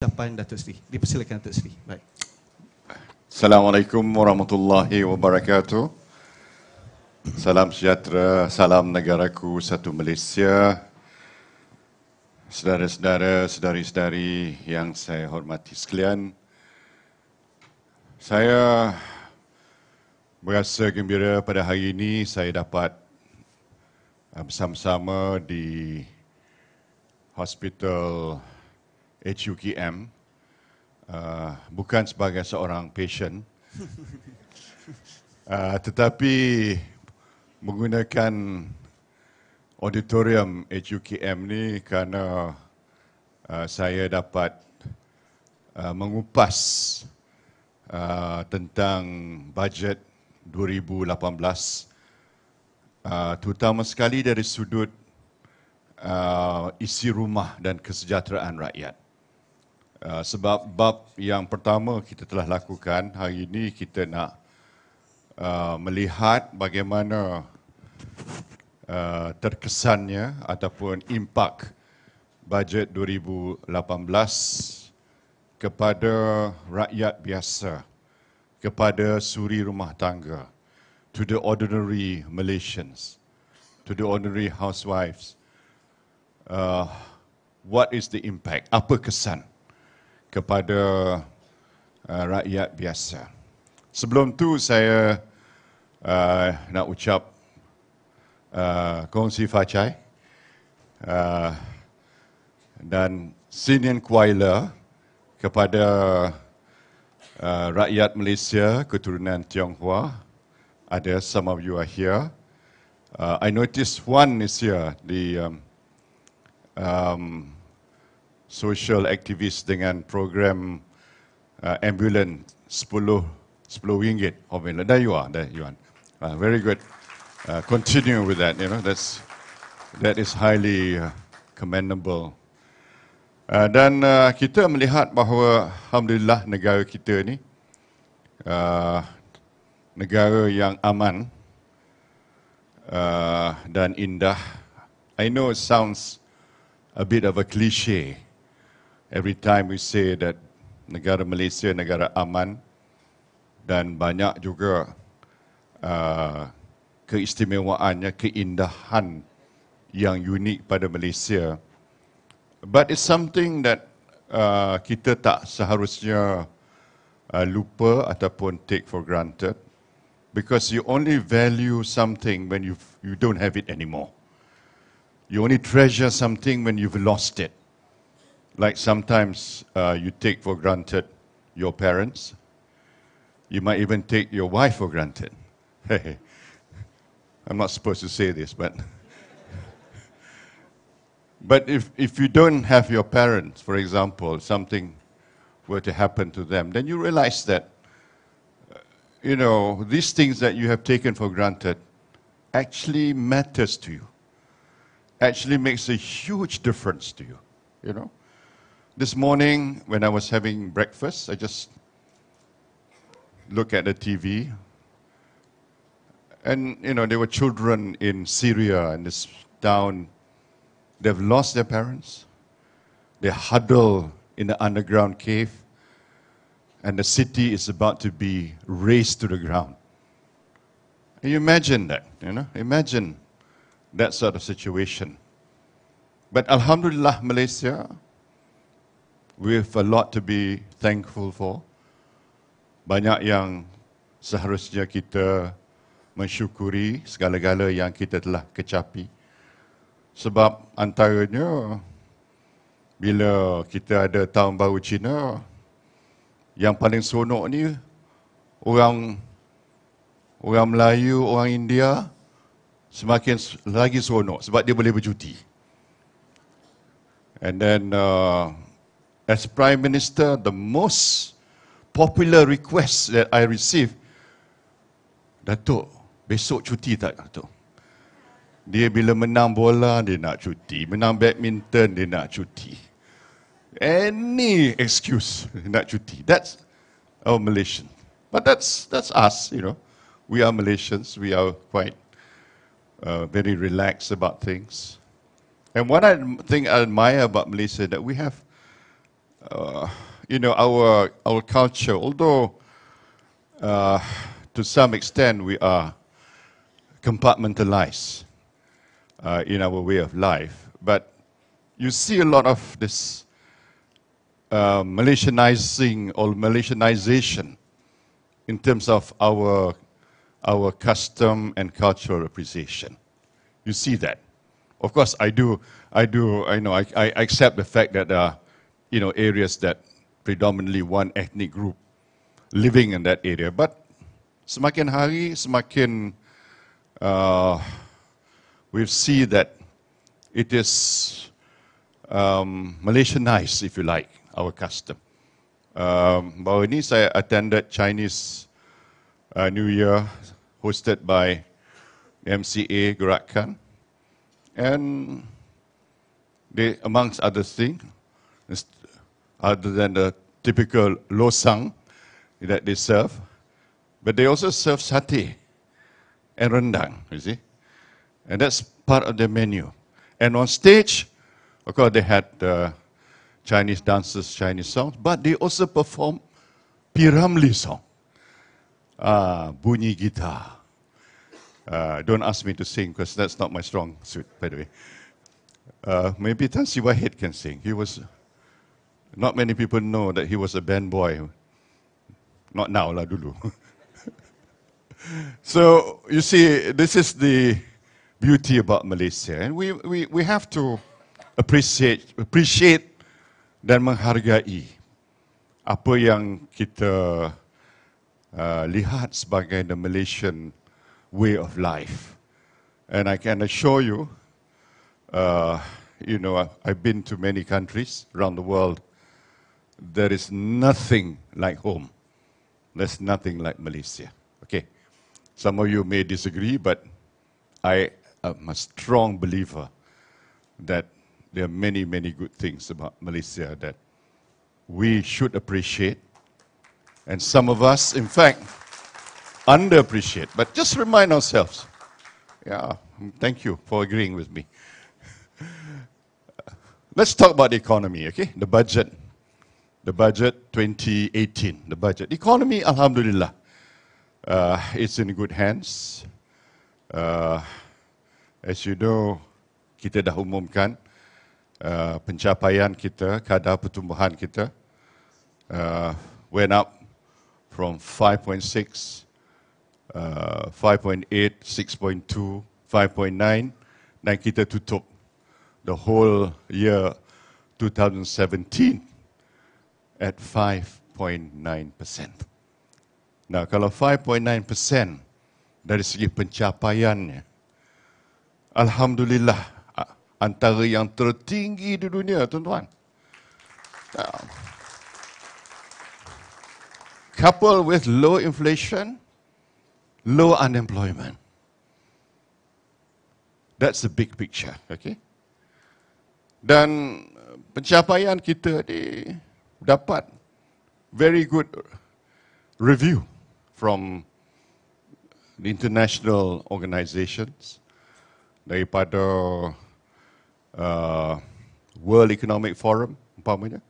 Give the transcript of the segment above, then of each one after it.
ucapan Datuk Seri. Dipersilakan Datuk Seri. Baik. Assalamualaikum warahmatullahi wabarakatuh. Salam sejahtera, salam negaraku satu Malaysia. Saudara-saudara, saudari-saudari yang saya hormati sekalian. Saya berasa gembira pada hari ini saya dapat bersama-sama di Hospital HUKM, bukan sebagai seorang patient, tetapi menggunakan auditorium HUKM ni kerana saya dapat mengupas tentang bajet 2018, terutama sekali dari sudut isi rumah dan kesejahteraan rakyat. Sebab bab yang pertama kita telah lakukan, hari ini kita nak melihat bagaimana terkesannya ataupun impak bajet 2018 kepada rakyat biasa, kepada suri rumah tangga, to the ordinary Malaysians, to the ordinary housewives. What is the impact? Apa kesan kepada rakyat biasa? Sebelum tu saya nak ucap kongsi facai dan Sinian Kuala kepada rakyat Malaysia keturunan Tionghoa. Ada, some of you are here. I noticed one is here, the social activist dengan program ambulans 10 ringgit. There you are, there you are. Very good. Continue with that, that is highly commendable. Dan kita melihat bahawa alhamdulillah negara kita ni negara yang aman dan indah. I know it sounds a bit of a cliche every time we say that negara Malaysia negara aman, dan banyak juga keistimewaannya, keindahan yang unik pada Malaysia. But it's something that kita tak seharusnya lupa ataupun take for granted, because you only value something when you don't have it anymore. You only treasure something when you've lost it. Like sometimes you take for granted your parents. You might even take your wife for granted. Hey, I'm not supposed to say this, but if you don't have your parents, for example, something were to happen to them, then you realize that, these things that you have taken for granted actually matters to you, actually makes a huge difference to you, This morning, when I was having breakfast, I just looked at the TV, and, there were children in Syria, in this town. They've lost their parents. They huddle in the underground cave, and the city is about to be razed to the ground. Can you imagine that? Imagine that sort of situation. But Alhamdulillah, Malaysia, we have a lot to be thankful for. Banyak yang seharusnya kita mensyukuri segala-gala yang kita telah kecapi. Sebab antaranya, bila kita ada Tahun Baru Cina, yang paling seronok ni orang Melayu, orang India semakin lagi seronok sebab dia boleh bercuti. And then as Prime Minister, the most popular request that I received, Datuk, besok cuti tak Datuk? Dia bila menang bola, dia nak cuti. Menang badminton, dia nak cuti. Any excuse, dia nak cuti. That's our Malaysian. But that's us, We are Malaysians. We are quite very relaxed about things. And one thing I admire about Malaysia, that we have our culture, although to some extent we are compartmentalized in our way of life, but you see a lot of this Malaysianizing or Malaysianization in terms of our custom and cultural appreciation. You see that. Of course, I accept the fact that there are, areas that predominantly one ethnic group living in that area. But semakin hari, semakin we see that it is Malaysianized, if you like, our custom. Baru ini saya attended Chinese New Year hosted by MCA Gerakan, and they, amongst other things, other than the typical losang that they serve, but they also serve satay and rendang, you see. And that's part of their menu. And on stage, of course, they had Chinese dances, Chinese songs, but they also perform Piramli song, bunyi guitar. Don't ask me to sing because that's not my strong suit, by the way. Maybe Tan Sri Wahid can sing. He was, not many people know that he was a band boy. Not now lah, dulu. So, you see, this is the beauty about Malaysia. And we have to appreciate dan menghargai apa yang kita lihat sebagai the Malaysian way of life. And I can assure you, I've been to many countries around the world. There is nothing like home. There's nothing like Malaysia. Okay, some of you may disagree, but I am a strong believer that there are many, many good things about Malaysia that we should appreciate. And some of us, in fact, underappreciate. But just remind ourselves. Yeah, thank you for agreeing with me. Let's talk about the economy, okay? The budget 2018, the budget. Economy, alhamdulillah, it's in good hands. As you know, kita dah umumkan pencapaian kita, kadar pertumbuhan kita went up from 5.6, 5.8, 6.2, 5.9, dan kita tutup the whole year 2017 at 5.9%. Nah, kalau 5.9% dari segi pencapaiannya, alhamdulillah, antara yang tertinggi di dunia, tuan-tuan. Coupled with low inflation, low unemployment. That's the big picture, okay? Dan pencapaian kita dapat very good review from the international organizations, daripada World Economic Forum, umpamanya.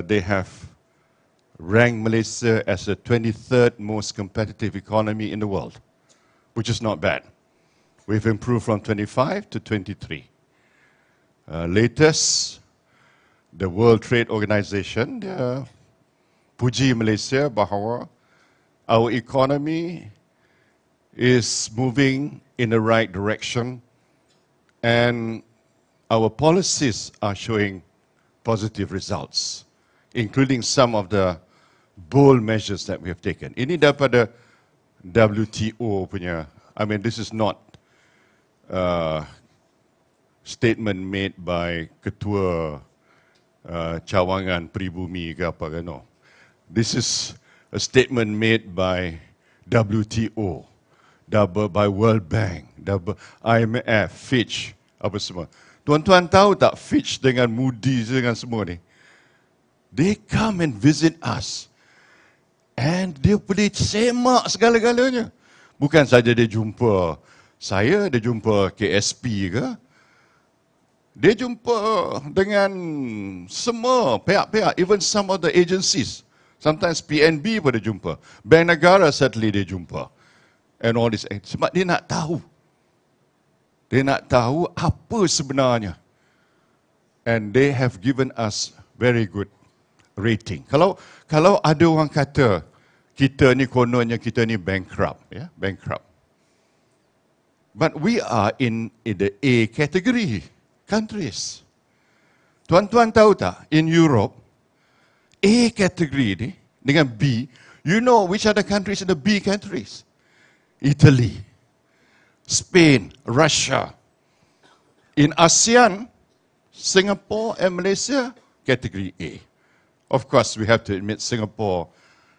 They have ranked Malaysia as the 23rd most competitive economy in the world, which is not bad. We've improved from 25 to 23. Latest, the World Trade Organization, puji Malaysia bahawa our economy is moving in the right direction and our policies are showing positive results, including some of the bold measures that we have taken. Ini daripada WTO punya, I mean, this is not statement made by Ketua Cawangan Pribumi ke apa ke, no. This is a statement made by WTO, by World Bank, IMF, Fitch, apa semua. Tuan-tuan tahu tak Fitch dengan Moody's dengan semua ni? They come and visit us. And dia boleh semak segala-galanya. Bukan saja dia jumpa saya, dia jumpa KSP ke. Dia jumpa dengan semua pihak-pihak, even some of the agencies. Sometimes PNB pun dia jumpa. Bank Negara certainly dia jumpa. And all this. Sebab dia nak tahu. Dia nak tahu apa sebenarnya. And they have given us very good rating. Kalau ada orang kata, kita ni kononnya kita ni bankrupt. Ya, bankrupt. But we are in the A category countries. Tuan-tuan tahu tak, in Europe, A category ni dengan B, you know which are the countries in the B countries? Italy, Spain, Russia. In ASEAN, Singapore and Malaysia, category A. Of course, we have to admit Singapore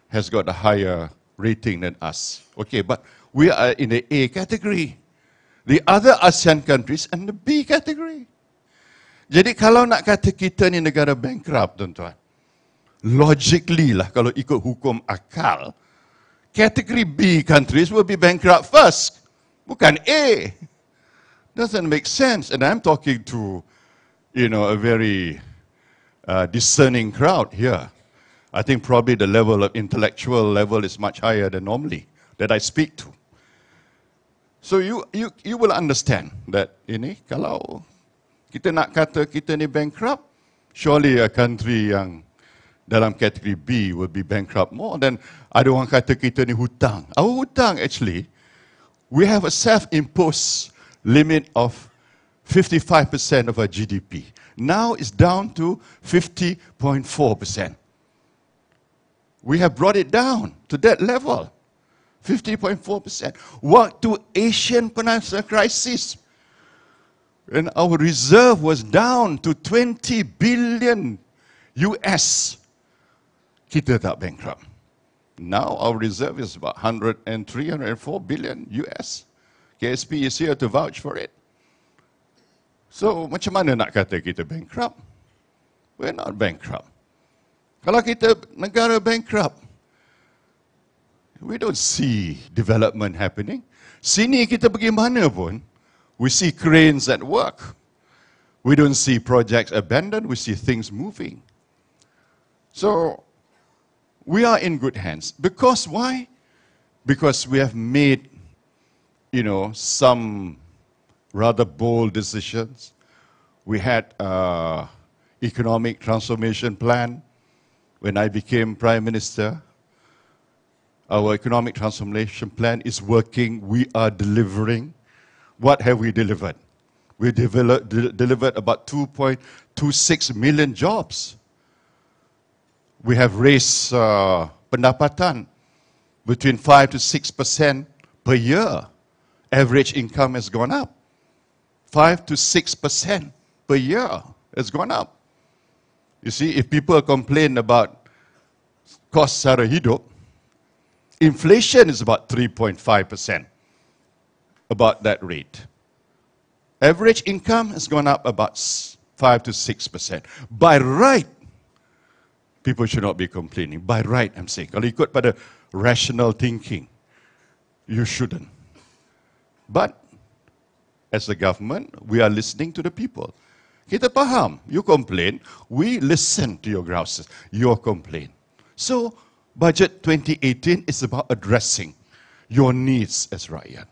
has got a higher rating than us. Okay, but we are in the A category. The other ASEAN countries in the B category. Jadi kalau nak kata kita ni negara bankrupt, tuan-tuan, logically lah, kalau ikut hukum akal, category B countries will be bankrupt first. Bukan A. Doesn't make sense. And I'm talking to, a very discerning crowd here. I think probably the level of intellectual level is much higher than normally that I speak to. So you will understand that ini kalau kita nak kata kita ni bankrupt, surely a country yang dalam kategori B will be bankrupt more than ada orang kata kita ni hutang. Our hutang actually, we have a self-imposed limit of 55% of our GDP. Now it's down to 50.4%. We have brought it down to that level, 50.4%. Waktu Asian financial crisis, and our reserve was down to 20 billion US. Kita tak bankrupt. Now our reserve is about 103, 104 billion US. KSP is here to vouch for it. So, macam mana nak kata kita bankrupt? We're not bankrupt. Kalau kita negara bankrupt, we don't see development happening. Sini kita pergi mana pun, we see cranes at work. We don't see projects abandoned, we see things moving. So, we are in good hands. Because why? Because we have made, some rather bold decisions. We had an economic transformation plan. When I became Prime Minister, our economic transformation plan is working. We are delivering. What have we delivered? We delivered about 2.26 million jobs. We have raised pendapatan between 5 to 6% per year. Average income has gone up. 5 to 6% per year has gone up. You see, if people complain about cost sara hidup, inflation is about 3.5%, about that rate. Average income has gone up about 5 to 6%. By right, people should not be complaining. By right, I'm saying. Kalau ikut pada rational thinking, you shouldn't. But, as the government, we are listening to the people. Kita faham, you complain, we listen to your grouses, your complaint. So, Budget 2018 is about addressing your needs as rakyat.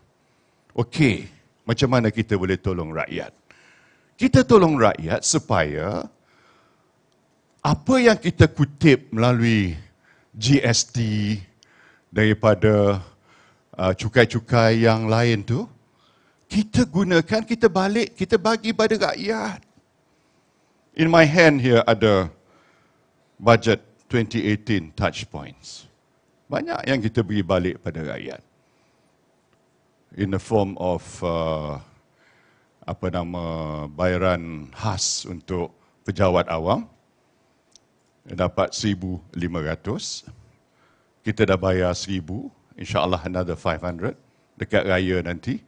Okay, macam mana kita boleh tolong rakyat? Kita tolong rakyat supaya apa yang kita kutip melalui GST daripada cukai-cukai yang lain tu, kita gunakan, kita balik, kita bagi pada rakyat. In my hand here ada Budget 2018 touch points. Banyak yang kita bagi balik pada rakyat. In the form of bayaran khas untuk pejabat awam. Dapat 1,500. Kita dah bayar 1,000. InsyaAllah another 500 dekat raya nanti.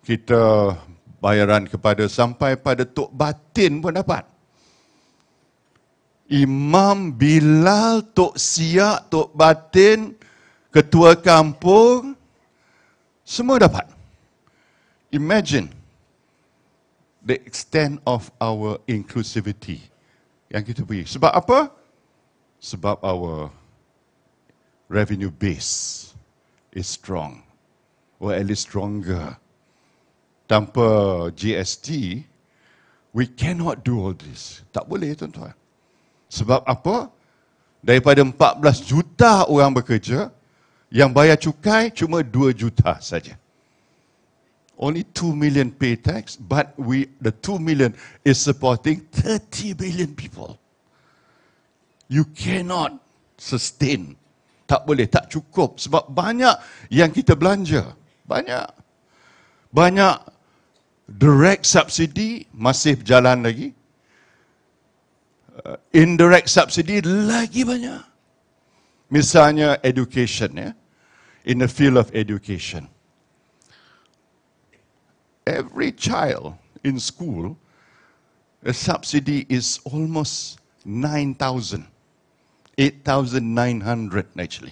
Kita bayaran kepada sampai pada Tok Batin pun dapat. Imam Bilal, Tok Siak, Tok Batin, Ketua Kampung, semua dapat. Imagine, the extent of our inclusivity yang kita beri. Sebab apa? Sebab our revenue base is strong, or at least stronger. Tanpa GST, we cannot do all this. Tak boleh, tuan-tuan. Sebab apa? Daripada 14 juta orang bekerja, yang bayar cukai cuma 2 juta saja. Only 2 million pay tax, but the 2 million is supporting 30 million people. You cannot sustain. Tak boleh, tak cukup. Sebab banyak yang kita belanja. Banyak direct subsidy masih berjalan lagi. Indirect subsidy lagi banyak. Misalnya education, ya. In the field of education. Every child in school, the subsidy is almost 9,000. 8,900 actually.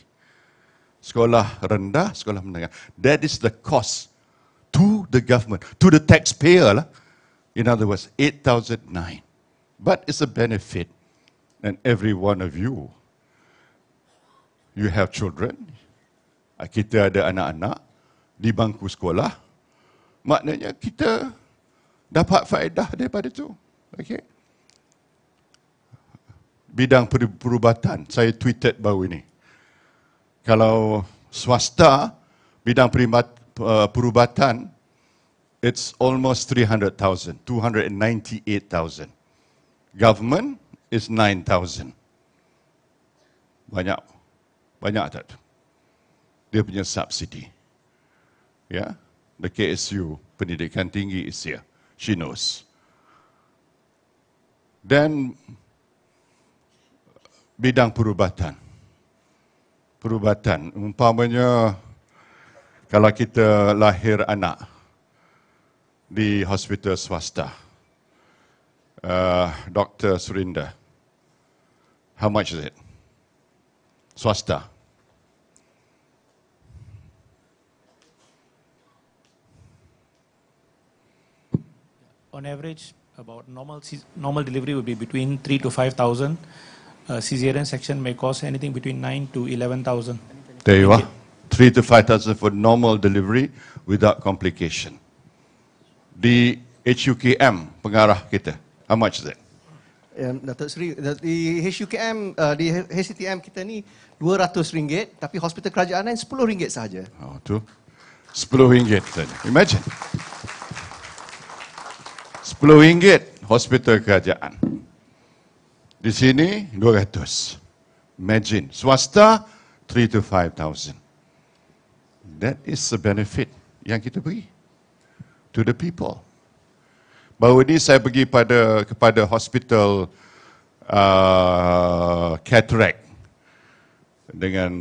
Sekolah rendah, sekolah menengah. That is the cost to the government, to the taxpayer lah. In other words, 8,009. But it's a benefit. And every one of you have children. Kita ada anak-anak di bangku sekolah. Maknanya kita dapat faedah daripada itu. Okay? Bidang perubatan, saya tweeted baru ini. Kalau swasta, bidang perubatan, it's almost 300,000, 298,000. Government is 9,000. Banyak tak? Dia punya subsidi. Ya, the KSU, pendidikan tinggi is here. She knows. Dan bidang perubatan, umpamanya kalau kita lahir anak di hospital swasta, Dr. Surinder, how much is it? Swasta. On average, about normal delivery would be between 3 to 5,000. Caesarean section may cost anything between 9 to 11,000. There you are. 3 to 5,000 for normal delivery without complication. Di HUKM, pengarah kita, how much is it? Datuk Seri, di HUKM, di HCTM kita ni RM200, tapi hospital kerajaan lain RM10 sahaja. Oh, tu. RM10 saja. Imagine. RM10 hospital kerajaan. Di sini 200. Imagine. Swasta 3 to 5,000. That is a benefit yang kita beri to the people. Baru ini saya pergi kepada hospital cataract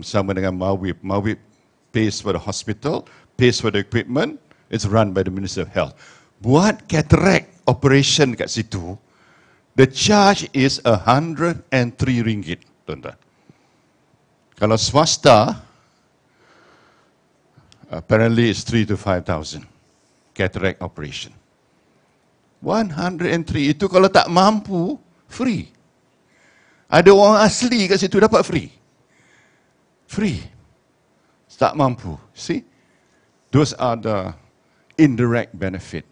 sama dengan Mawib. Mawib pays for the hospital, pays for the equipment. It's run by the Ministry of Health. Buat cataract operation kat situ, the charge is RM103, tuan-tuan. Kalau swasta, apparently it's 3 to 5,000 cataract operation. 103 itu kalau tak mampu, free. Ada orang asli kat situ dapat free. Free. Tak mampu. See? Those are the indirect benefit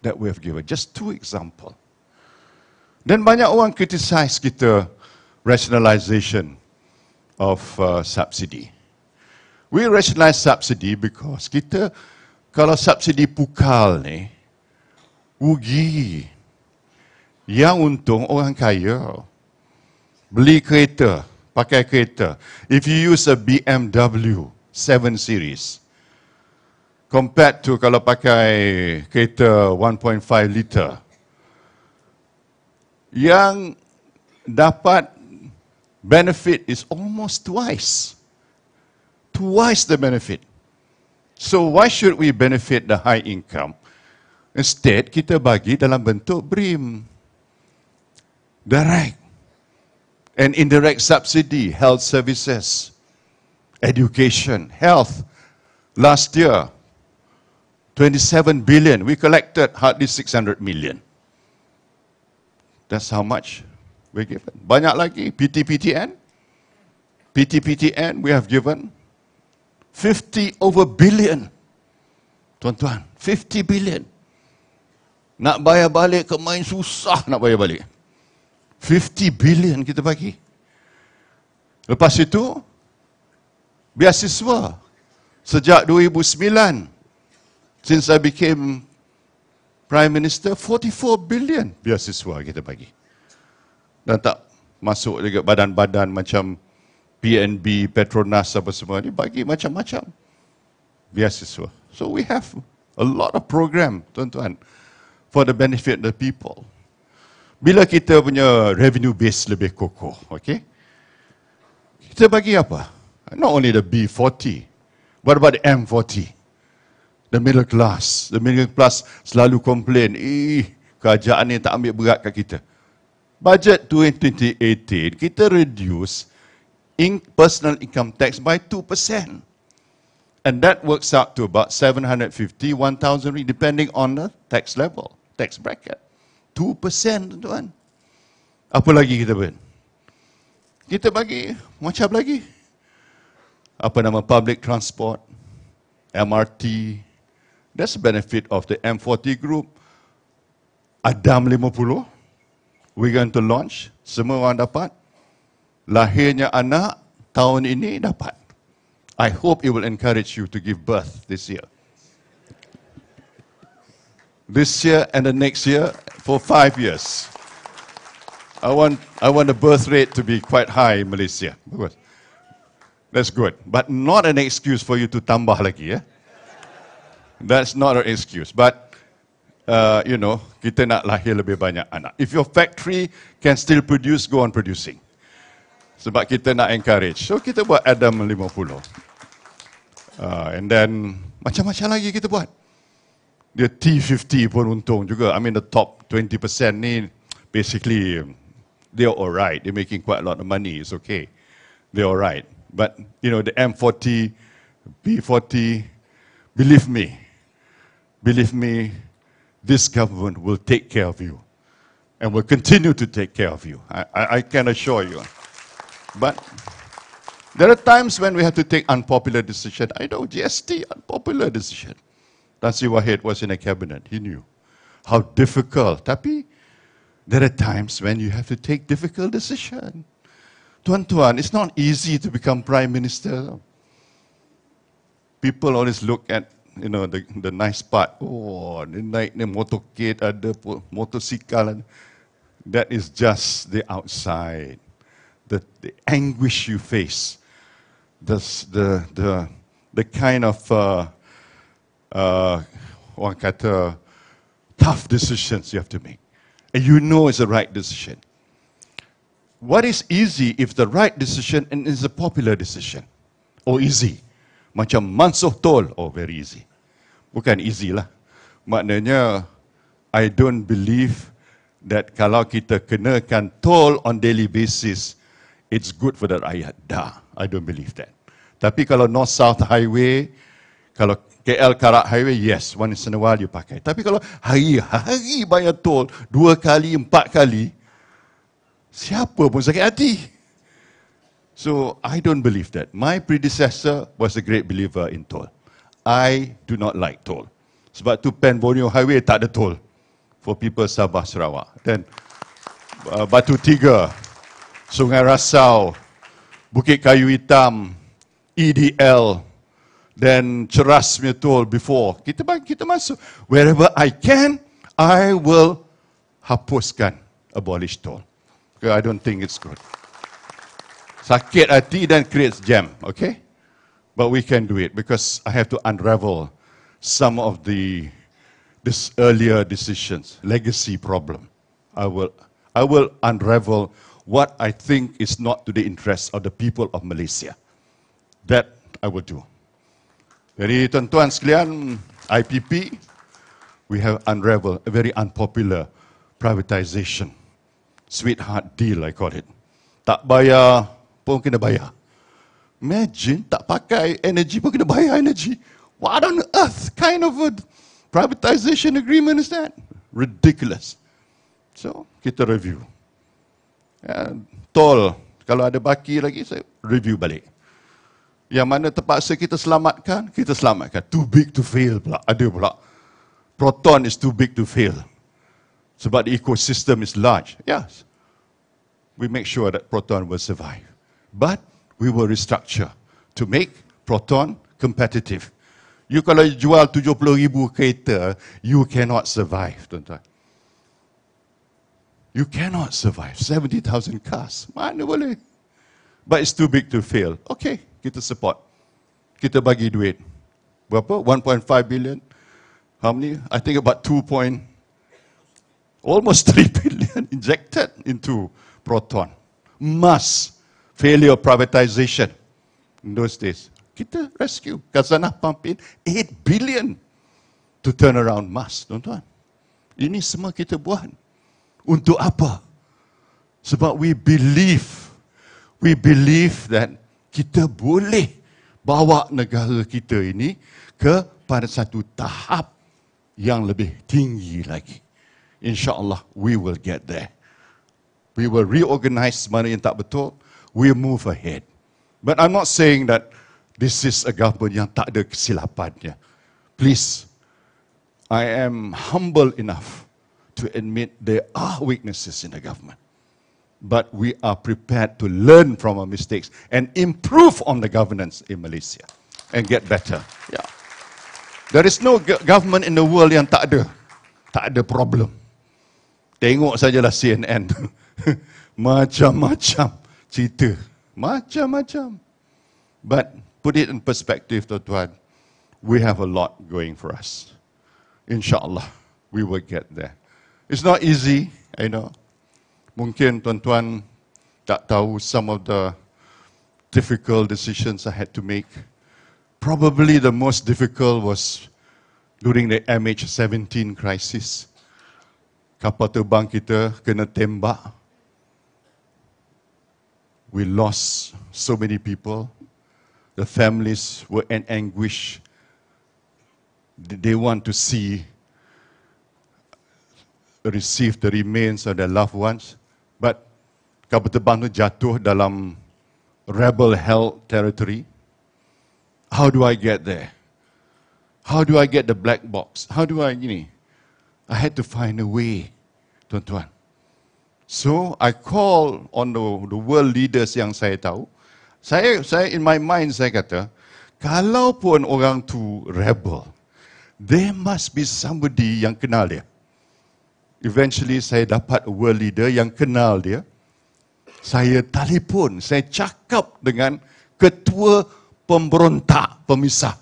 that we have given. Just 2 examples. Dan banyak orang criticize kita rationalization of subsidy. We rationalize subsidy because kita, kalau subsidi pukal ni, rugi. Yang untung orang kaya. Beli kereta, pakai kereta. If you use a BMW 7 Series, compared to kalau pakai kereta 1.5 liter, yang dapat benefit is almost twice the benefit. So why should we benefit the high income? Instead, kita bagi dalam bentuk BRIM. Direct and indirect subsidy, health services, education, health. Last year, 27 billion. We collected hardly 600 million. That's how much we given. Banyak lagi, PTPTN. PTPTN, we have given 50 over billion. Tuan-tuan, 50 billion. Nak bayar balik ke main susah nak bayar balik. 50 billion kita bagi. Lepas itu, beasiswa. Sejak 2009, since I became Prime Minister, 44 billion beasiswa kita bagi. Dan tak masuk juga badan-badan macam PNB, Petronas apa semua ni, bagi macam-macam beasiswa. So we have a lot of program, tuan-tuan, for the benefit of the people. Bila kita punya revenue base lebih kokoh, okay? Kita bagi apa? Not only the B40, what about the M40? The middle class. The middle class selalu komplain, kerajaan ni tak ambil berat kat kita. Budget 2018, kita reduce personal income tax by 2%. And that works out to about 750, 1,000 depending on the tax level, tax bracket. 2%, tuan. Apa lagi kita buat? Kita bagi macam lagi. Apa nama public transport, MRT. That's the benefit of the M40 group. Adam 50, we're going to launch. Semua orang dapat. Lahirnya anak tahun ini dapat. I hope it will encourage you to give birth this year. This year and the next year for 5 years. I want the birth rate to be quite high in Malaysia. That's good. But not an excuse for you to tambah lagi, ya. That's not an excuse. But, you know, kita nak lahir lebih banyak anak. If your factory can still produce, go on producing. Sebab kita nak encourage. So, kita buat Adam 50. And then, macam-macam lagi kita buat. The T50 pun untung juga. I mean, the top 20% ni, basically, they're all right. They're making quite a lot of money. It's okay. They're all right. But, you know, the M40, B40, believe me, this government will take care of you and will continue to take care of you. I can assure you. But there are times when we have to take unpopular decisions. I know, GST, unpopular decision. Tan Sri Wahid was in a cabinet. He knew how difficult. Tapi there are times when you have to take difficult decisions. Tuan-tuan, it's not easy to become Prime Minister. People always look at, you know, the nice part. Oh, dia naik ni motorcade, ada motosikal. That is just the outside. The anguish you face. The kind of, orang kata, tough decisions you have to make. And you know it's the right decision. What is easy if the right decision and is a popular decision? Oh, easy. Macam mansuh tol. Oh, very easy. Bukan easy lah. Maknanya, I don't believe that kalau kita kenakan tol on daily basis, it's good for the rakyat. Dah, I don't believe that. Tapi kalau North-South Highway, kalau KL Karak Highway, yes, once in a while you pakai. Tapi kalau hari-hari bayar tol, 2 kali, 4 kali, siapa pun sakit hati. So, I don't believe that. My predecessor was a great believer in toll. I do not like toll. Sebab tu Pen Borneo Highway tak ada toll for people Sabah Sarawak. Then, Batu Tiga, Sungai Rasau, Bukit Kayu Hitam, EDL, then Ceras punya toll before. Kita masuk. Wherever I can, I will hapuskan, abolish toll. Because I don't think it's good. Sakit hati dan creates jam, okay? But we can do it because I have to unravel some of this earlier decisions, legacy problem. I will unravel what I think is not to the interest of the people of Malaysia. That I will do. Jadi tuan-tuan sekalian, IPP, we have unraveled a very unpopular privatization. Sweetheart deal, I call it. Tak bayar pun kena bayar. Imagine, tak pakai energy pun kena bayar energy. What on earth kind of a privatization agreement is that? Ridiculous. So, kita review. Tol, kalau ada baki lagi, saya review balik. Yang mana terpaksa kita selamatkan. Too big to fail pula. Ada pula. Proton is too big to fail. Sebab the ecosystem is large. Yes. We make sure that Proton will survive. But we will restructure to make Proton competitive. You kalau jual 70,000 kereta, you cannot survive, tuan-tuan. You cannot survive. 70,000 cars. Mana boleh? But it's too big to fail. Okay, kita support. Kita bagi duit. Berapa? 1.5 billion. How many? I think about almost 3 billion injected into Proton. Mass failure privatization in those days. Kita rescue. Khazanah pump in 8 billion to turn around Mas, tuan-tuan. Ini semua kita buat. Untuk apa? Sebab we believe that kita boleh bawa negara kita ini kepada satu tahap yang lebih tinggi lagi. InsyaAllah, we will get there. We will reorganize mana yang tak betul. We move ahead. But I'm not saying that this is a government yang tak ada kesilapannya. Please, I am humble enough to admit there are weaknesses in the government. But we are prepared to learn from our mistakes and improve on the governance in Malaysia and get better. Yeah. There is no government in the world yang tak ada problem. Tengok sajalah CNN. Macam-macam cerita. Macam-macam. But put it in perspective, tuan-tuan, we have a lot going for us. InsyaAllah, we will get there. It's not easy, I know. Mungkin tuan-tuan tak tahu some of the difficult decisions I had to make. Probably the most difficult was during the MH17 crisis. Kapal terbang kita kena tembak. We lost so many people. The families were in anguish. They want to receive the remains of their loved ones. But kapal terbang itu jatuh dalam rebel-held territory. How do I get there? How do I get the black box? How do I, I had to find a way, tuan-tuan. So I call on the world leaders yang saya tahu. Saya in my mind saya kata, kalaupun orang tu rebel, there must be somebody yang kenal dia. Eventually saya dapat a world leader yang kenal dia. Saya telefon, saya cakap dengan ketua pemberontak pemisah.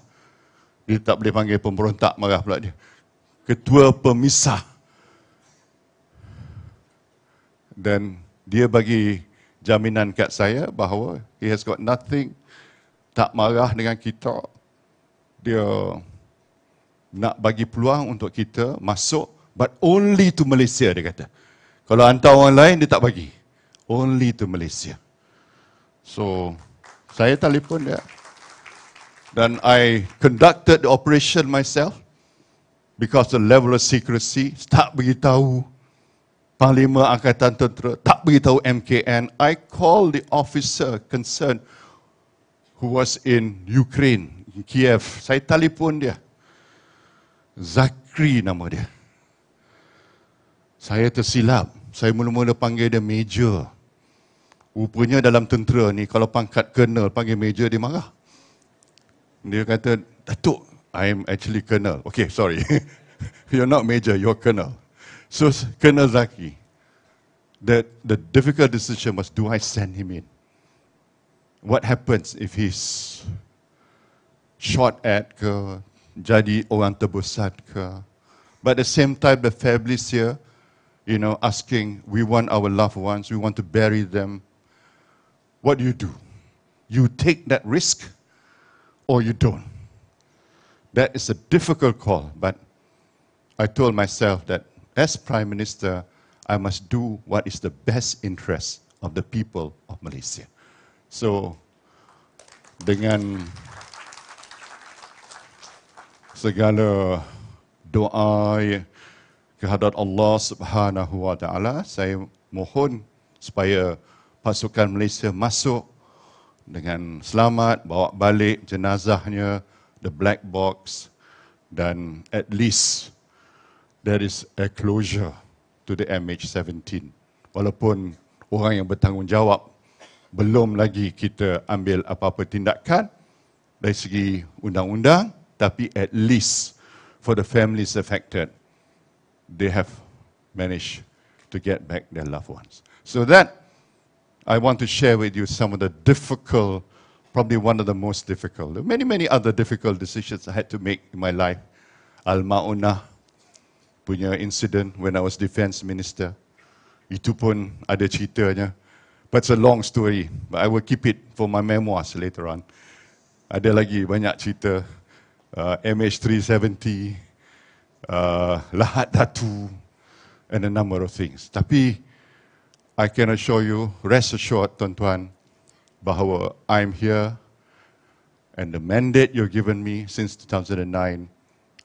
Dia tak boleh panggil pemberontak, marah pula dia. Ketua pemisah. Dan dia bagi jaminan kat saya bahawa he has got nothing, tak marah dengan kita. Dia nak bagi peluang untuk kita masuk, but only to Malaysia, dia kata. Kalau hantar orang lain, dia tak bagi. Only to Malaysia. So, saya telefon dia. Dan I conducted the operation myself because the level of secrecy, tak beritahu Panglima Angkatan Tentera, tak beritahu MKN. I called the officer concerned who was in Ukraine, in Kiev. Saya telefon dia. Zakri nama dia. Saya tersilap. Saya mula-mula panggil dia Major. Rupanya dalam tentera ni, kalau pangkat Colonel panggil Major, dia marah. Dia kata, Datuk, I am actually Colonel. Okay, sorry. You're not Major, you're Colonel. So, Colonel Zaki, the difficult decision was, do I send him in? What happens if he's shot at ke, jadi orang terbesar ke? But at the same time, the families here, asking, we want our loved ones, we want to bury them. What do? You take that risk or you don't. That is a difficult call, but I told myself that as Prime Minister, I must do what is the best interest of the people of Malaysia. So, dengan segala doa kehadrat Allah Subhanahu wa taala. Saya mohon supaya pasukan Malaysia masuk dengan selamat, bawa balik jenazahnya, the black box, dan at least there is a closure to the MH17. Walaupun orang yang bertanggungjawab belum lagi kita ambil apa-apa tindakan dari segi undang-undang, tapi at least for the families affected, they have managed to get back their loved ones. So that, I want to share with you some of the difficult, probably one of the most difficult, many other difficult decisions I had to make in my life. Al-Ma'unah punya incident when I was defense minister. Itu pun ada ceritanya. But it's a long story, but I will keep it for my memoirs later on. Ada lagi banyak cerita, MH370, Lahat Datu, and a number of things. Tapi, I can assure you, rest assured tuan-tuan, bahawa I'm here, and the mandate you've given me since 2009,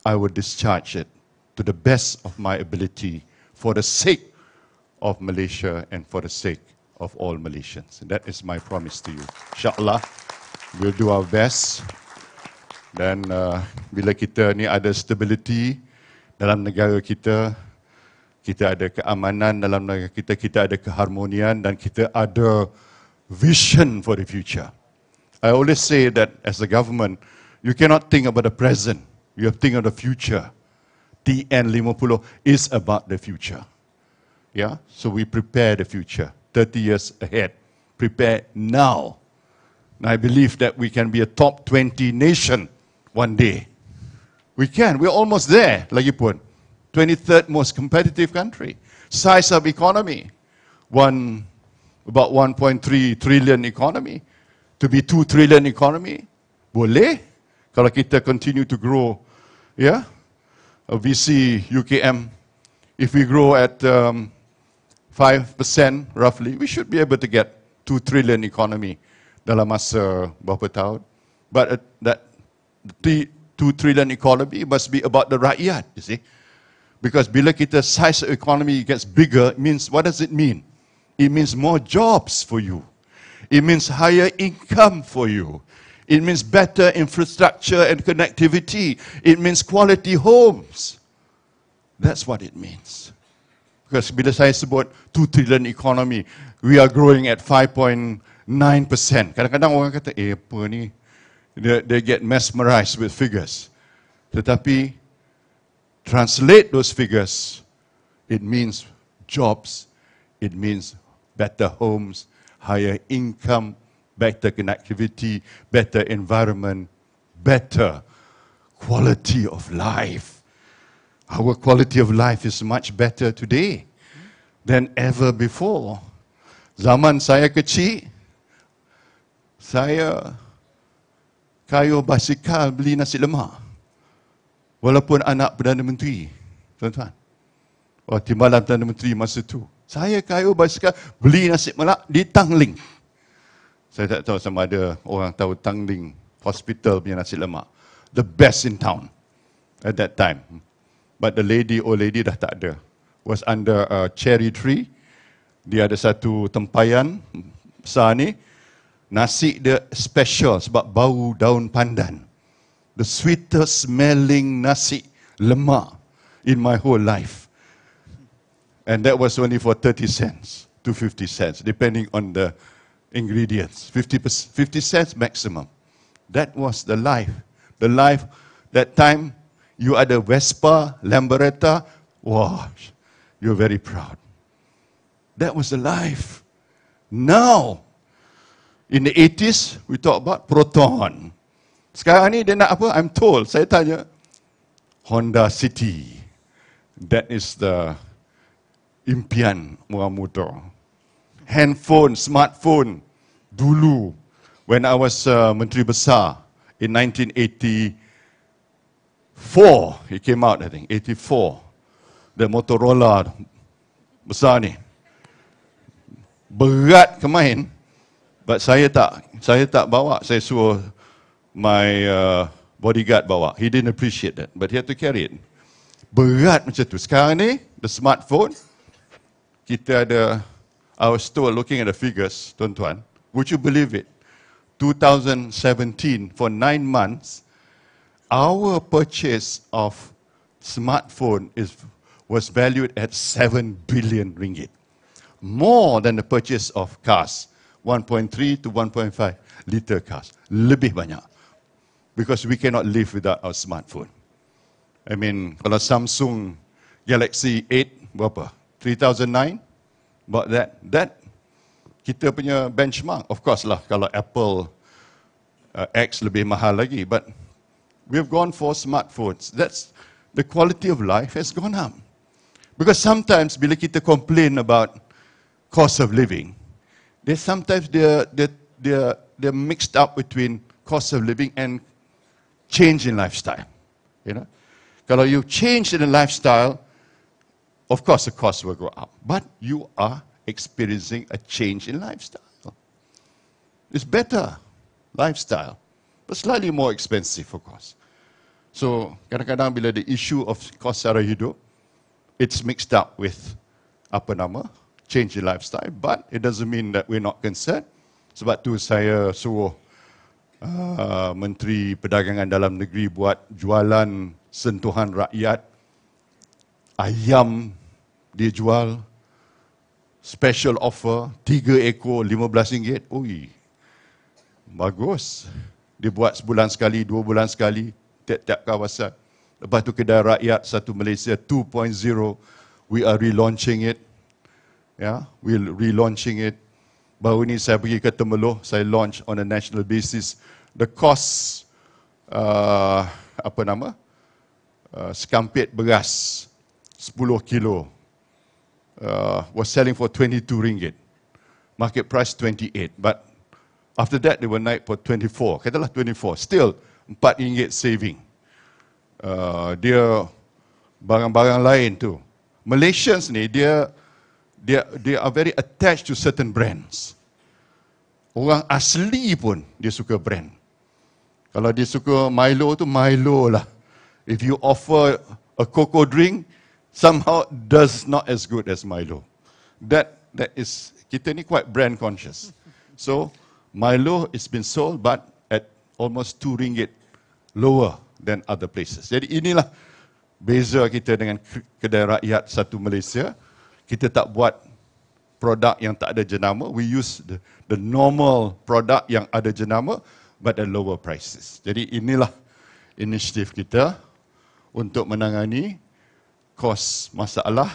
I will discharge it to the best of my ability for the sake of Malaysia and for the sake of all Malaysians. And that is my promise to you. InsyaAllah, we'll do our best. Dan bila kita ni ada stability dalam negara kita, kita ada keamanan dalam negara kita, kita ada keharmonian dan kita ada vision for the future. I always say that as a government, you cannot think about the present, you have to think of the future. TN50 is about the future. Yeah, so we prepare the future, 30 years ahead. Prepare now. And I believe that we can be a top 20 nation one day. We can, we're almost there, lagipun. 23rd most competitive country. Size of economy, about 1.3 trillion economy. To be 2 trillion economy, boleh. Kalau kita continue to grow, yeah. VC, UKM, if we grow at 5% roughly, we should be able to get 2 trillion economy dalam masa berapa tahun. But that 2 trillion economy must be about the rakyat, you see. Because bila kita size of economy gets bigger, it means, what does it mean? It means more jobs for you. It means higher income for you. It means better infrastructure and connectivity. It means quality homes. That's what it means. Because bila saya sebut 2 trillion economy, we are growing at 5.9%. Kadang-kadang orang kata, apa ni? They get mesmerized with figures. Tetapi, translate those figures, it means jobs, it means better homes, higher income, better connectivity, better environment, better quality of life. Our quality of life is much better today than ever before. Zaman saya kecil, saya kayuh basikal beli nasi lemak. Walaupun anak Perdana Menteri, tuan-tuan. Timbalan Perdana Menteri masa tu. Saya kayuh basikal beli nasi lemak di Tangling. Saya tak tahu sama ada orang tahu Tangling Hospital punya nasi lemak. The best in town at that time. But the old lady dah tak ada. Was under a cherry tree. Dia ada satu tempayan besar ni. Nasi dia special sebab bau daun pandan. The sweetest smelling nasi lemak in my whole life. And that was only for 30 cents to 50 cents, depending on the ingredients. 50 cents maximum. That was the life. The life, that time, you ada Vespa, Lamboretta, wow, you're very proud. That was the life. Now, in the 80s, we talk about Proton. Sekarang ni dia nak apa? I'm told, saya tanya, Honda City. That is the impian orang muda. Handphone, smartphone, dulu, when I was Menteri Besar in 1984, it came out, I think, 84, the Motorola besar ni. Berat kemain, but saya tak bawa, saya suruh my bodyguard bawa. He didn't appreciate that, but he had to carry it. Berat macam tu. Sekarang ni, the smartphone, kita ada, I was told, looking at the figures, tuan-tuan, would you believe it? 2017, for 9 months, our purchase of smartphone was valued at 7 billion ringgit. More than the purchase of cars, 1.3 to 1.5 liter cars. Lebih banyak. Because we cannot live without our smartphone. I mean, kalau Samsung Galaxy 8, berapa? 3009? About that kita punya benchmark. Of course lah, kalau Apple X lebih mahal lagi. But we've gone for smartphones. That's the quality of life has gone up. Because sometimes bila kita complain about cost of living, sometimes they're mixed up between cost of living and change in lifestyle. You know, kalau you change in the lifestyle, of course the cost will go up. But you are experiencing a change in lifestyle. It's better lifestyle, but slightly more expensive, of course. So kadang-kadang bila the issue of kos sara hidup, it's mixed up with change in lifestyle, but it doesn't mean that we're not concerned. Sebab tu saya suruh Menteri Perdagangan Dalam Negeri buat jualan sentuhan rakyat. Ayam dia jual, special offer, 3 ekor RM15. Ui, bagus. Dia buat sebulan sekali, 2 bulan sekali, tiap-tiap kawasan. Lepas tu kedai rakyat satu Malaysia 2.0, we are relaunching it. We're relaunching it. Baru ni saya pergi ke Temeloh, saya launch on a national basis. The cost, sekampit beras 10 kilo was selling for 22 ringgit. Market price 28, but after that they were naik for 24. Katalah 24, still 4 ringgit saving. Dia barang-barang lain tu. Malaysians ni they are very attached to certain brands. Orang asli pun dia suka brand. Kalau dia suka Milo tu Milo lah. If you offer a cocoa drink, somehow does not as good as Milo. That is, kita ni quite brand conscious. So Milo is been sold but at almost 2 ringgit lower than other places. Jadi inilah beza kita dengan kedai rakyat satu Malaysia. Kita tak buat produk yang tak ada jenama. We use the normal product yang ada jenama but at lower prices. Jadi inilah inisiatif kita untuk menangani kos masalah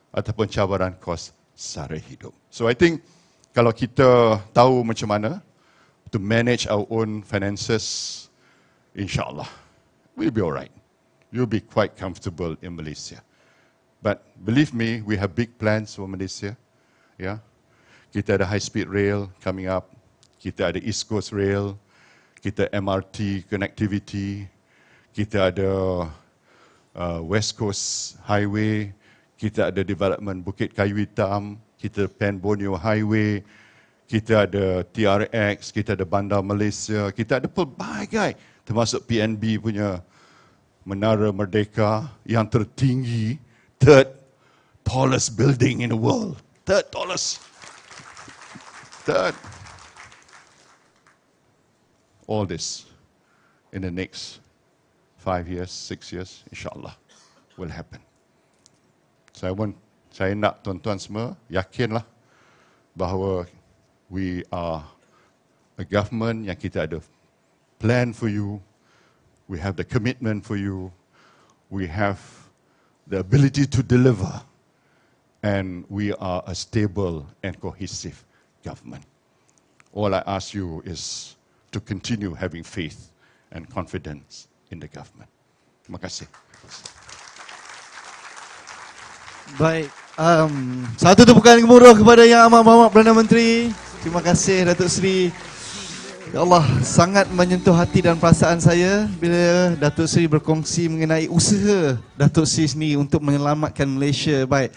ataupun cabaran kos sara hidup. So I think kalau kita tahu macam mana to manage our own finances, insyaAllah, we'll be alright. You'll be quite comfortable in Malaysia. But believe me, we have big plans for Malaysia. Yeah, kita ada high-speed rail coming up. Kita ada East Coast Rail. Kita MRT connectivity. Kita ada West Coast Highway. Kita ada development Bukit Kayu Hitam. Kita Pan Borneo Highway. Kita ada TRX. Kita ada Bandar Malaysia. Kita ada pelbagai, termasuk PNB punya Menara Merdeka yang tertinggi, third tallest building in the world. Third tallest. Third. All this in the next 5 years, 6 years, insyaAllah, will happen. Saya nak tuan-tuan semua yakinlah bahawa we are a government yang kita ada plan for you, we have the commitment for you, we have the ability to deliver, and we are a stable and cohesive government. All I ask you is to continue having faith and confidence in the government. Terima kasih. Baik, satu tepukan gemuruh kepada Yang Amat Berhormat Perdana Menteri. Terima kasih Datuk Seri. Ya Allah, sangat menyentuh hati dan perasaan saya bila Datuk Seri berkongsi mengenai usaha Datuk Seri sendiri untuk menyelamatkan Malaysia. Baik.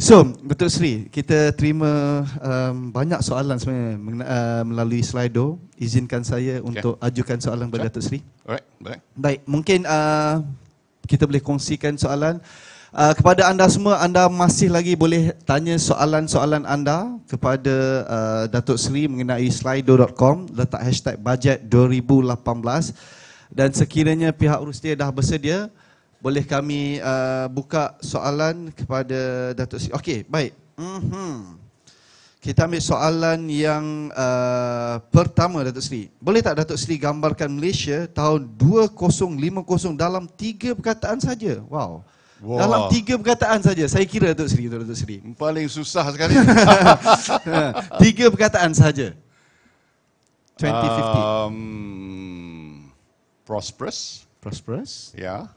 So, Datuk Seri, kita terima banyak soalan sebenarnya melalui Slido. Izinkan saya untuk ajukan soalan kepada Datuk Seri. Alright, baik. Baik, mungkin kita boleh kongsikan soalan. Kepada anda semua, anda masih lagi boleh tanya soalan-soalan anda kepada Datuk Seri mengenai slido.com, letak hashtag bajet 2018, dan sekiranya pihak Rusdia dah bersedia, boleh kami buka soalan kepada Datuk Seri. Okey, baik. Kita ambil soalan yang pertama, Datuk Seri. Boleh tak Datuk Seri gambarkan Malaysia tahun 2050 dalam 3 perkataan saja? Wow. Wah. Dalam 3 perkataan saja. Saya kira Datuk Seri, Datuk Seri. Paling susah sekali. 3 perkataan saja. 2050. Prosperous. Prosperous. Yeah.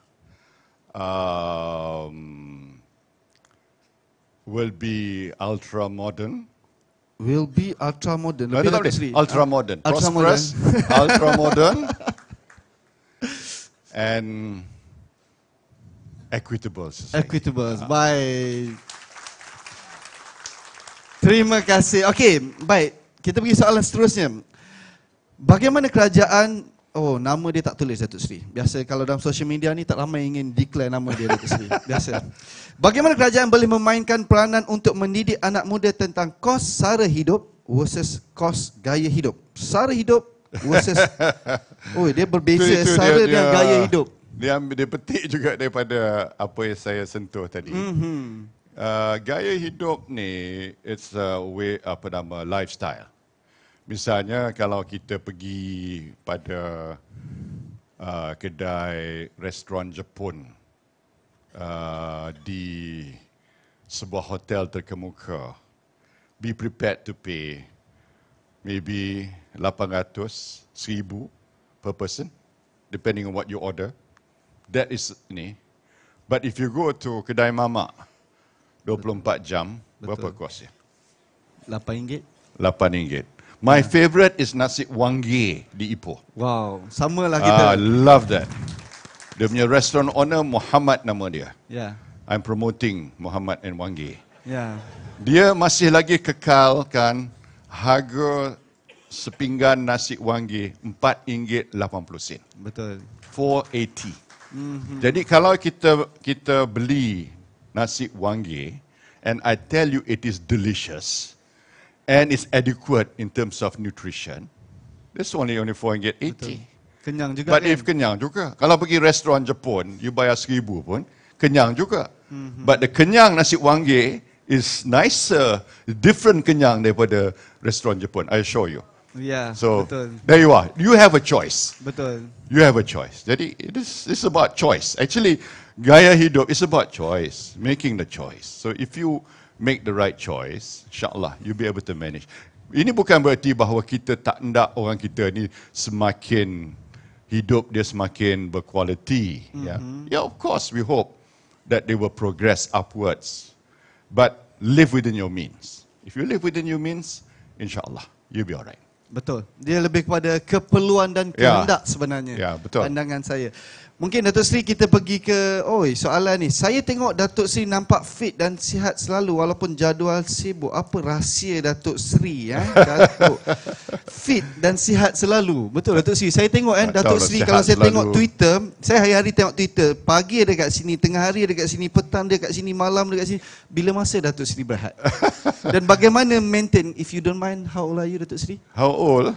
Will be ultra modern. Will be ultra modern. No, Lebih, tak Datuk boleh. Seri. Ultra modern. Ultra Prosperous. Ultra modern. And equitable society. Equitable. Baik. Terima kasih. Okey, baik. Kita pergi soalan seterusnya. Bagaimana kerajaan, nama dia tak tulis Datuk Seri. Biasa kalau dalam social media ni tak ramai ingin declare nama dia Datuk Seri. Biasa. Bagaimana kerajaan boleh memainkan peranan untuk mendidik anak muda tentang kos sara hidup versus kos gaya hidup. Sara hidup versus dia berbeza Itu sara dia- dengan dia- gaya hidup. Dia petik juga daripada apa yang saya sentuh tadi. Gaya hidup ni, it's a way, lifestyle. Misalnya kalau kita pergi pada kedai restoran Jepun di sebuah hotel terkemuka, be prepared to pay maybe 800, 1000 per person, depending on what you order. That is ni. But if you go to kedai mamak 24 jam, berapa kos dia? RM8. RM8. My favorite is nasi wangi di Ipoh. Wow, samalah kita. Love that. Dia punya restaurant owner Muhammad nama dia. Ya. I'm promoting Muhammad and Wangi. Ya. Dia masih lagi kekalkan harga sepinggan nasi wangi RM4.80. Betul. 480. Jadi kalau kita beli nasi wangi, and I tell you it is delicious and it's adequate in terms of nutrition, that's only RM4.80. Kenyang juga. But if kenyang juga, kalau pergi restoran Jepun, you bayar 1,000 pun kenyang juga. But the kenyang nasi wangi is nicer, different kenyang daripada restoran Jepun. I show you. Ya, So betul. there you are. You have a choice. Betul. You have a choice. Jadi it's about choice. Actually, gaya hidup is about choice, making the choice. So if you make the right choice, insyaAllah you'll be able to manage. Ini bukan berarti bahawa kita tak hendak orang kita ni semakin hidup dia semakin berkualiti. Yeah, of course we hope that they will progress upwards. But live within your means. If you live within your means, insyaAllah you'll be alright. Betul. Dia lebih kepada keperluan dan kehendak sebenarnya. Ya, betul. Pandangan saya. Mungkin Datuk Seri kita pergi ke, soalan ni. Saya tengok Datuk Seri nampak fit dan sihat selalu walaupun jadual sibuk. Apa rahsia Datuk Seri? Datuk fit dan sihat selalu. Betul Datuk Seri. Saya tengok Datuk Seri kalau saya tengok Twitter, saya hari-hari tengok Twitter. Pagi ada kat sini, tengah hari ada kat sini, petang dia kat sini, malam dia kat sini. Bila masa Datuk Seri berehat? Dan bagaimana maintain, if you don't mind, how old are you Datuk Seri? How old?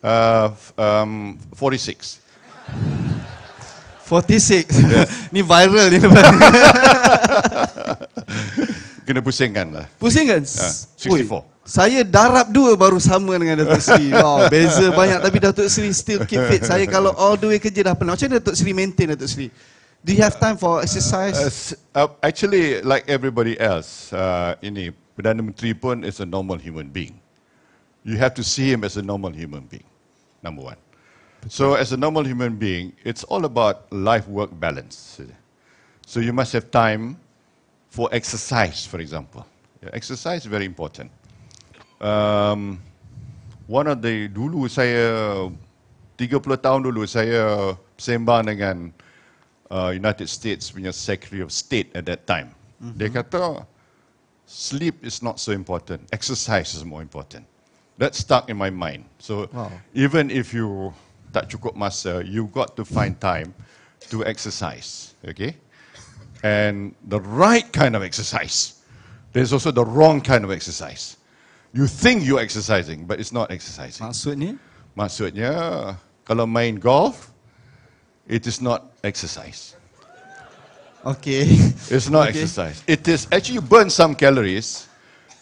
46. 46. Ni viral ni. Kena pusingkan lah. Pusing kan? 64. Saya darab 2 baru sama dengan Datuk Seri. Wow, beza banyak tapi Datuk Seri still keep fit. Saya kalau all the way kerja dah penat. Macam mana Datuk Seri maintain Datuk Seri? Do you have time for exercise? Actually, like everybody else, ini Perdana Menteri pun is a normal human being. You have to see him as a normal human being, number one. So as a normal human being, it's all about life-work balance. So you must have time for exercise, for example. Exercise is very important. Dulu saya, 30 tahun dulu saya sembang dengan United States punya Secretary of State at that time. Dia kata, sleep is not so important, exercise is more important. That stuck in my mind. So even if you tak cukup masa, you got to find time to exercise, okay? And the right kind of exercise. There's also the wrong kind of exercise. You think you're exercising, but it's not exercising. Maksudnya? Maksudnya, kalau main golf, it is not exercise. Okay. It's not exercise. It is actually you burn some calories,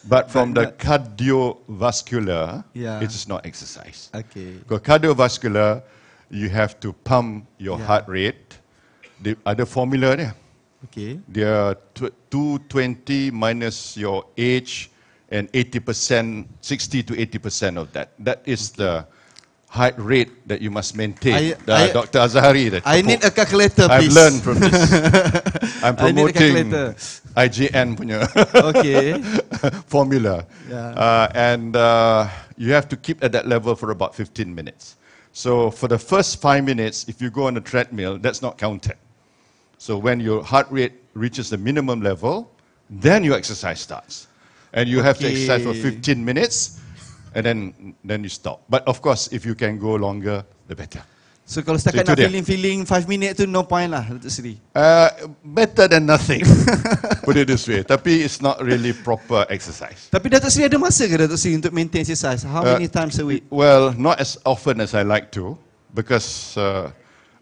but from the cardiovascular, it is not exercise. Okay. Because cardiovascular, you have to pump your heart rate. Ada formula dia. Okay. Dia 220 minus your age and 80%, 60 to 80% of that. That is the heart rate that you must maintain. Dr. Azhari. I need a calculator, please. I've learned from this. I'm promoting calculator. IGN punya Okay. formula. Yeah. And you have to keep at that level for about 15 minutes. So for the first 5 minutes, if you go on a treadmill, that's not counted. So when your heart rate reaches the minimum level, then your exercise starts. And you have to exercise for 15 minutes, and then you stop. But of course, if you can go longer, the better. So kalau setakat nak feeling 5 minit tu no point lah, Datuk Seri. Better than nothing. Put it this way. Tapi it's not really proper exercise. Tapi Datuk Seri ada masa ke Datuk Seri untuk maintain exercise? How many times a week? Well, not as often as I like to, because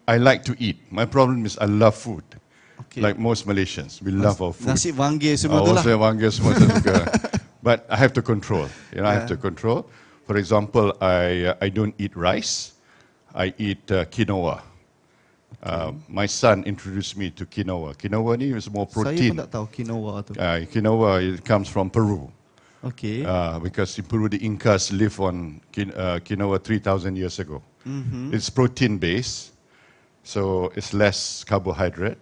I like to eat. My problem is I love food. Okay. Like most Malaysians, we love our food. Nasi wanggil semua tu lah. Nasi wanggil semua saya suka. But I have to control. You know, I have to control. For example, I don't eat rice. I eat quinoa. My son introduced me to quinoa. Quinoa ni is more protein. Saya pun tak tahu quinoa tu. Quinoa, it comes from Peru. Okay. Because in Peru, the Incas lived on quinoa 3,000 years ago. It's protein based, so it's less carbohydrate,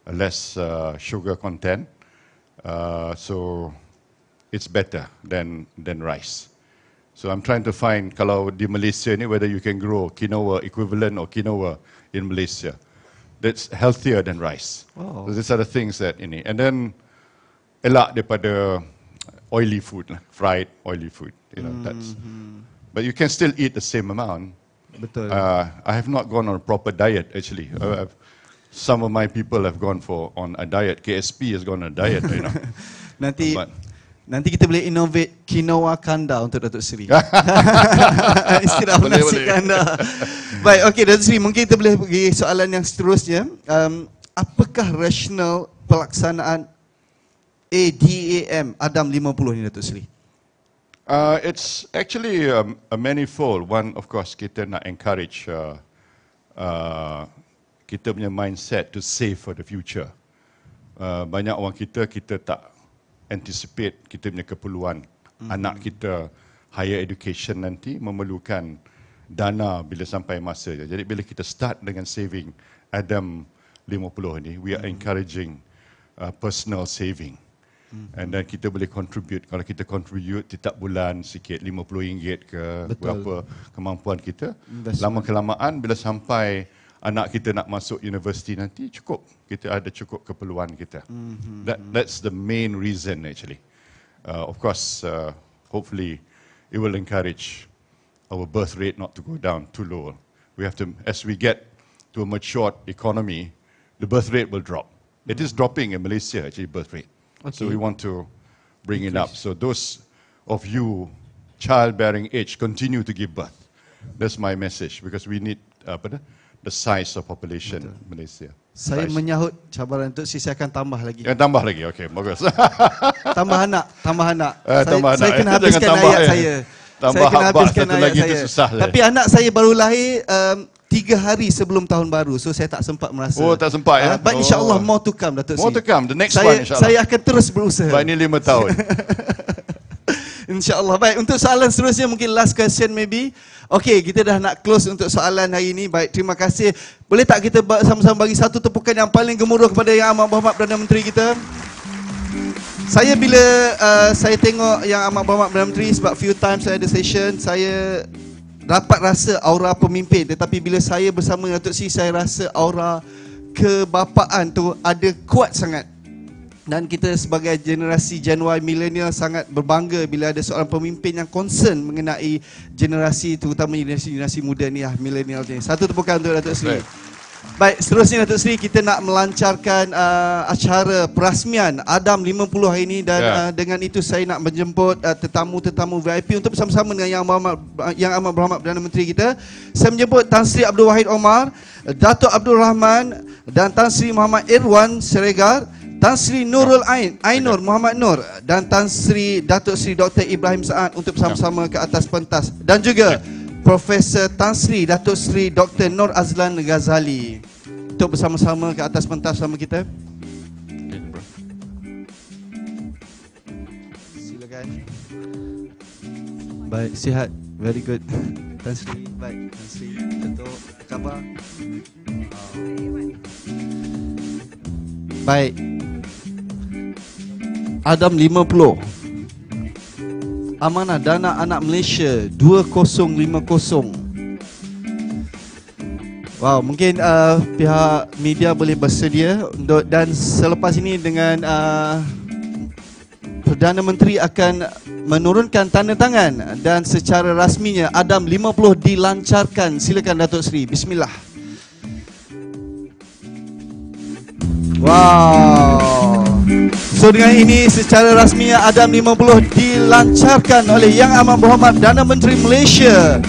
less sugar content. So it's better than rice. So I'm trying to find, kalau di Malaysia ni, whether you can grow quinoa equivalent or quinoa in Malaysia. That's healthier than rice. Wow. So these are the things that ini. And then elak daripada oily food, fried oily food. You know, that's. But you can still eat the same amount. Betul. I have not gone on a proper diet actually. Some of my people have gone on a diet. KSP has gone on a diet, you know. Nanti kita boleh innovate quinoa kanda untuk Datuk Seri. Istirahat nasi kanda. Baik, okey Datuk Seri, mungkin kita boleh pergi soalan yang seterusnya. Apakah rasional pelaksanaan ADAM Adam 50 ni Datuk Seri? It's actually a manifold. One, of course, kita nak encourage kita punya mindset to save for the future. Banyak orang kita tak anticipate kita punya keperluan. Anak kita higher education nanti memerlukan dana bila sampai masa. Jadi bila kita start dengan saving Adam 50 ni, we are encouraging personal saving. And then kita boleh contribute. Kalau kita contribute setiap bulan sikit, RM50 ke, berapa kemampuan kita. Lama-kelamaan bila sampai anak kita nak masuk universiti nanti, cukup. Kita ada cukup keperluan kita. That's the main reason actually. Of course, hopefully it will encourage our birth rate not to go down too low. We have to, as we get to a matured economy, the birth rate will drop. It is dropping in Malaysia actually, birth rate. Okay. So we want to bring it up. So those of you childbearing age, continue to give birth. That's my message, because we need the size of population Malaysia. Saya menyahut cabaran untuk saya akan tambah lagi. Tambah lagi, okey, bagus. Tambah anak. Saya kena habiskan ayat saya. Tambah satu lagi itu susah. Tapi anak saya baru lahir 3 hari sebelum tahun baru, so saya tak sempat merasa. Oh, tak sempat ya? But insyaAllah more to come, Datuk Seri. More to come, the next one insyaAllah. Saya akan terus berusaha. Sebab ini 5 tahun. InsyaAllah. Baik, untuk soalan seterusnya mungkin last question maybe. Okey, kita dah nak close untuk soalan hari ini. Baik, terima kasih. Boleh tak kita sama-sama bagi satu tepukan yang paling gemuruh kepada Yang Amat Berhormat Perdana Menteri kita? Saya bila saya tengok Yang Amat Berhormat Perdana Menteri, sebab few times saya ada session, saya dapat rasa aura pemimpin. Tetapi bila saya bersama Datuk Seri, saya rasa aura kebapaan tu ada kuat sangat. Dan kita sebagai generasi Gen Y millennial sangat berbangga bila ada seorang pemimpin yang concern mengenai generasi, terutama generasi muda ni lah, millennial ni. Satu tepukan untuk Datuk Seri. Baik, seterusnya Datuk Seri, kita nak melancarkan acara perasmian Adam 50 hari ini dan dengan itu saya nak menjemput tetamu-tetamu VIP untuk bersama-sama dengan Yang Amat Berhormat Perdana Menteri kita. Saya menjemput Tan Sri Abdul Wahid Omar, Datuk Abdul Rahman dan Tan Sri Muhammad Irwan Siregar, Tan Sri Nurul Ainur Muhammad Nur dan Tan Sri Datuk Sri Dr. Ibrahim Saad untuk bersama-sama ke atas pentas, dan juga Profesor Tan Sri Datuk Sri Dr. Nur Azlan Ghazali untuk bersama-sama ke atas pentas sama kita. Silakan. Baik, sihat. Very good. Tan Sri, baik. Tan Sri, Datuk, khabar? Baik. Adam 50. Amanah Dana Anak Malaysia 2050. Wow, mungkin pihak media boleh bersedia untuk, dan selepas ini dengan Perdana Menteri akan menurunkan tanda tangan dan secara rasminya Adam 50 dilancarkan. Silakan Datuk Seri. Bismillah. Wow. So dengan ini secara rasminya Adam 50 dilancarkan oleh Yang Amat Berhormat Perdana Menteri Malaysia.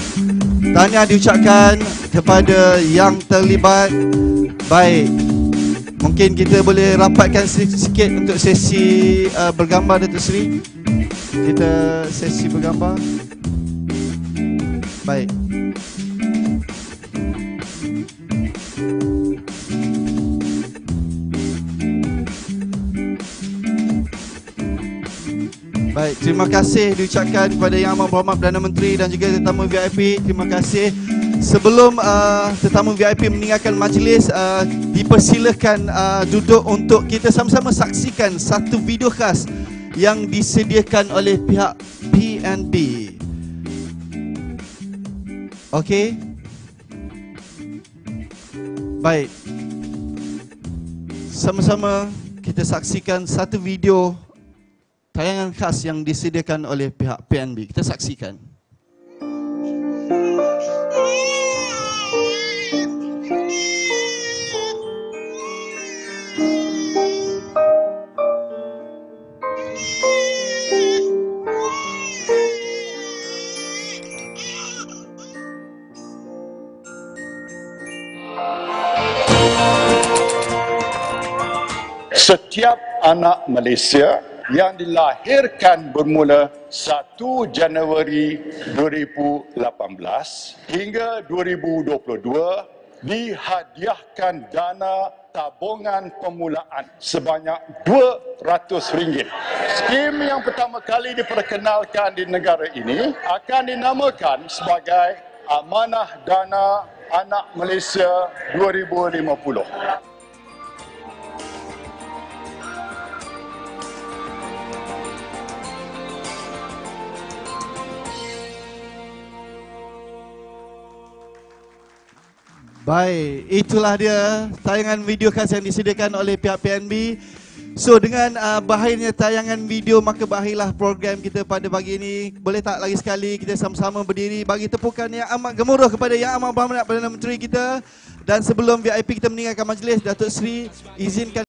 Tahniah diucapkan kepada yang terlibat. Baik, mungkin kita boleh rapatkan sikit untuk sesi bergambar Datuk Seri. Kita sesi bergambar. Baik. Baik, terima kasih diucapkan kepada Yang Amat Berhormat Perdana Menteri dan juga tetamu VIP. Terima kasih. Sebelum tetamu VIP meninggalkan majlis, dipersilakan duduk untuk kita sama-sama saksikan satu video khas yang disediakan oleh pihak PNB. Okey. Baik. Sama-sama kita saksikan satu video tayangan khas yang disediakan oleh pihak PNB. Kita saksikan. Setiap anak Malaysia yang dilahirkan bermula 1 Januari 2018 hingga 2022 dihadiahkan dana tabungan permulaan sebanyak RM200. Skim yang pertama kali diperkenalkan di negara ini akan dinamakan sebagai Amanah Dana Anak Malaysia 2050. Baik, itulah dia tayangan video khas yang disediakan oleh pihak PNB. So dengan berakhirnya tayangan video, maka berakhirlah program kita pada pagi ini. Boleh tak lagi sekali kita sama-sama berdiri bagi tepukan yang amat gemuruh kepada Yang Amat Berhormat Perdana Menteri kita. Dan sebelum VIP kita meninggalkan majlis, Datuk Seri izinkan